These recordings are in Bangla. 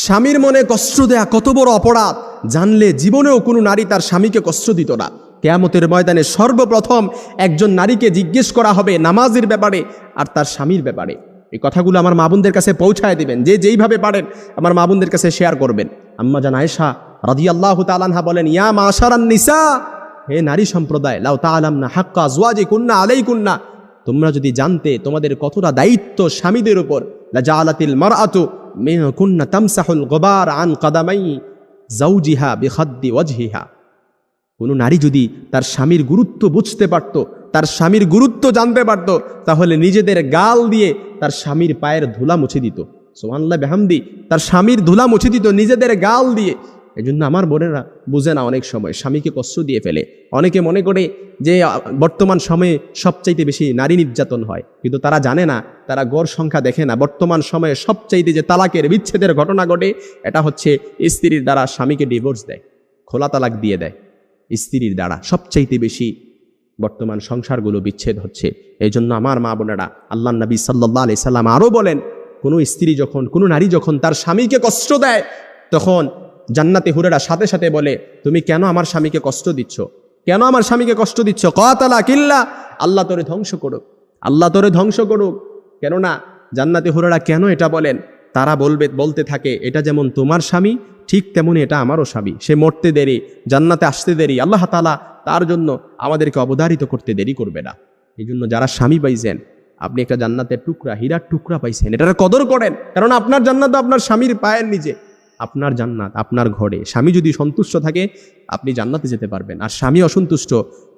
স্বামীর মনে কষ্ট দেয়া কত বড় অপরাধ জানলে জীবনেও কোনো নারী তার স্বামীকে কষ্ট দিত না। কিয়ামতের ময়দানে সর্বপ্রথম একজন নারীকে জিজ্ঞেস করা হবে নামাজের ব্যাপারে আর তার স্বামীর ব্যাপারে। এই কথাগুলো আমার মা বোনদের কাছে পৌঁছায় দিবেন, যে যেইভাবে পারেন আমার মা বোনদের কাছে শেয়ার করবেন। আম্মা জান আয়েশা রাদিয়াল্লাহু তাআলা আনহা বলেন, ইয়া মাশারান নিসা, হে নারী সম্প্রদায়, লাউ তাআলামনা হাক্কা আজওয়াজিকুন্না আলাইকুন্না, তোমরা যদি জানতে তোমাদের কতটা দায়িত্ব স্বামীদের উপর, লা জাআলাতিল মারআতু মিনকুন্না তামসাহুল গুবার আন কাদামাই যাওজিহা বিখাদ্দি ওয়াজহিহা। কোনো নারী যদি তার স্বামীর গুরুত্ব বুঝতে পারত, তার স্বামীর গুরুত্ব জানতে পারত, তাহলে নিজেদের গাল দিয়ে তার স্বামীর পায়ের ধুলা মুছে দিত। সুবহানাল্লাহ বিহামদি, তার স্বামীর ধুলা মুছে দিত নিজেদের গাল দিয়ে। এই জন্য আমার বোনেরা বুঝে না, অনেক সময় স্বামীকে কষ্ট দিয়ে ফেলে। অনেকে মনে করে যে বর্তমান সময়ে সবচাইতে বেশি নারী নির্যাতন হয়, কিন্তু তারা জানে না, তারা গড় সংখ্যা দেখে না। বর্তমান সময়ে সবচাইতে যে তালাকের বিচ্ছেদের ঘটনা ঘটে, এটা হচ্ছে স্ত্রীর দ্বারা স্বামীকে ডিভোর্স দেয়, খোলা তালাক দিয়ে দেয়। স্ত্রীর দ্বারা সবচাইতে বেশি বর্তমান সংসারগুলো বিচ্ছেদ হচ্ছে। এই জন্য আমার মা বোনেরা, আল্লাহ নবী সাল্লাল্লাহু আলাইহি সাল্লাম আরও বলেন, কোনো স্ত্রী যখন, কোনো নারী যখন তার স্বামীকে কষ্ট দেয়, তখন জান্নাতে হুরেরা সাথে সাথে বলে, তুমি কেন আমার স্বামীকে কষ্ট দিচ্ছ, কেন আমার স্বামীকে কষ্ট দিচ্ছ? কাতালা কিল্লা, আল্লাহ তোরে ধ্বংস করুক, আল্লাহ তোরে ধ্বংস করুক। কেননা জান্নাতে হুরেরা কেন এটা বলেন? তারা বলতে থাকে, এটা যেমন তোমার স্বামী, ঠিক তেমনি এটা আমারও স্বামী। সে মরতে দেরি, জান্নাতে আসতে দেরি, আল্লাহ তাআলা তার জন্য আমাদেরকে অবধারিত করতে দেরি করবে না। এই জন্য যারা স্বামী পাইছেন, আপনি একটা জান্নাতের টুকরা, হীরার টুকরা পাইছেন, এটার কদর করেন। কারণ আপনার জান্নাত আপনার স্বামীর পায়ের নিচে, আপনার জান্নাত আপনার ঘরে। স্বামী যদি সন্তুষ্ট থাকে আপনি জান্নাতে যেতে পারবেন, আর স্বামী অসন্তুষ্ট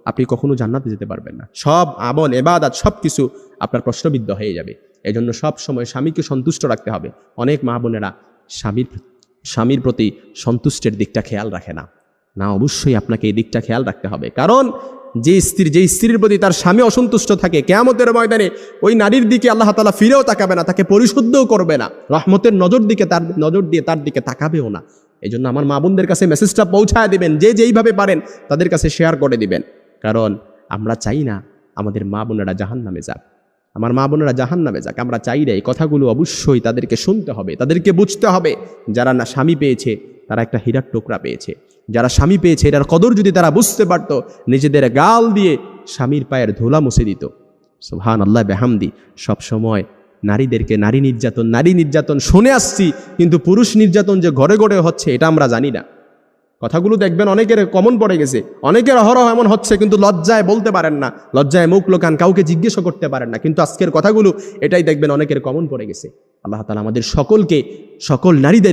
আপনি কখনো জান্নাতে যেতে পারবেন না। সব আমল ইবাদত সব কিছু আপনার প্রশ্নবিদ্ধ হয়ে যাবে। এই জন্য সব সময় স্বামীকে সন্তুষ্ট রাখতে হবে। অনেক মা বোনেরা স্বামীর প্রতি সন্তুষ্টের দিকটা খেয়াল রাখে না। না, অবশ্যই আপনাকে এই দিকটা খেয়াল রাখতে হবে। কারণ যে স্ত্রীর প্রতি তার স্বামী অসন্তুষ্ট থাকে, কিয়ামতের ময়দানে ওই নারীর দিকে আল্লাহ তাআলা ফিরেও তাকাবে না, তাকে পরিশুদ্ধও করবে না, রহমতের নজর দিয়ে তার দিকে তাকাবেও না। এই জন্য আমার মা বোনদের কাছে মেসেজটা পৌঁছায় দিবেন, যে যেইভাবে পারেন তাদের কাছে শেয়ার করে দিবেন। কারণ আমরা চাই না আমাদের মা বোনেরা জাহান্নামে যাক, আমার মা বোনেরা জাহান্নামে যাক। আমরা চাই না। এই কথাগুলো অবশ্যই তাদেরকে শুনতে হবে, তাদেরকে বুঝতে হবে। যারা না স্বামী পেয়েছে তারা একটা হীরার টুকরা পেয়েছে। যারা স্বামী পেয়েছে এটার কদর যদি তারা বুঝতে পারতো, নিজেদের গাল দিয়ে স্বামীর পায়ের ধুলা মুছে দিত। সুবহানাল্লাহ বিহামদি। সবসময় নারীদেরকে নারী নির্যাতন শুনে আসছি, কিন্তু পুরুষ নির্যাতন যে ঘরে ঘরে হচ্ছে এটা আমরা জানি না। কথাগুলো দেখবেন অনেকের কমন পড়ে গেছে, অনেকের অহরহ এমন হচ্ছে, কিন্তু লজ্জায় বলতে পারেন না, লজ্জায় মুখ লোকান, কাউকে জিজ্ঞেসও করতে পারেন না। কিন্তু আজকের কথাগুলো এটাই দেখবেন অনেকের কমন পড়ে গেছে। আল্লাহ তাআলা আমাদের সকল নারীদের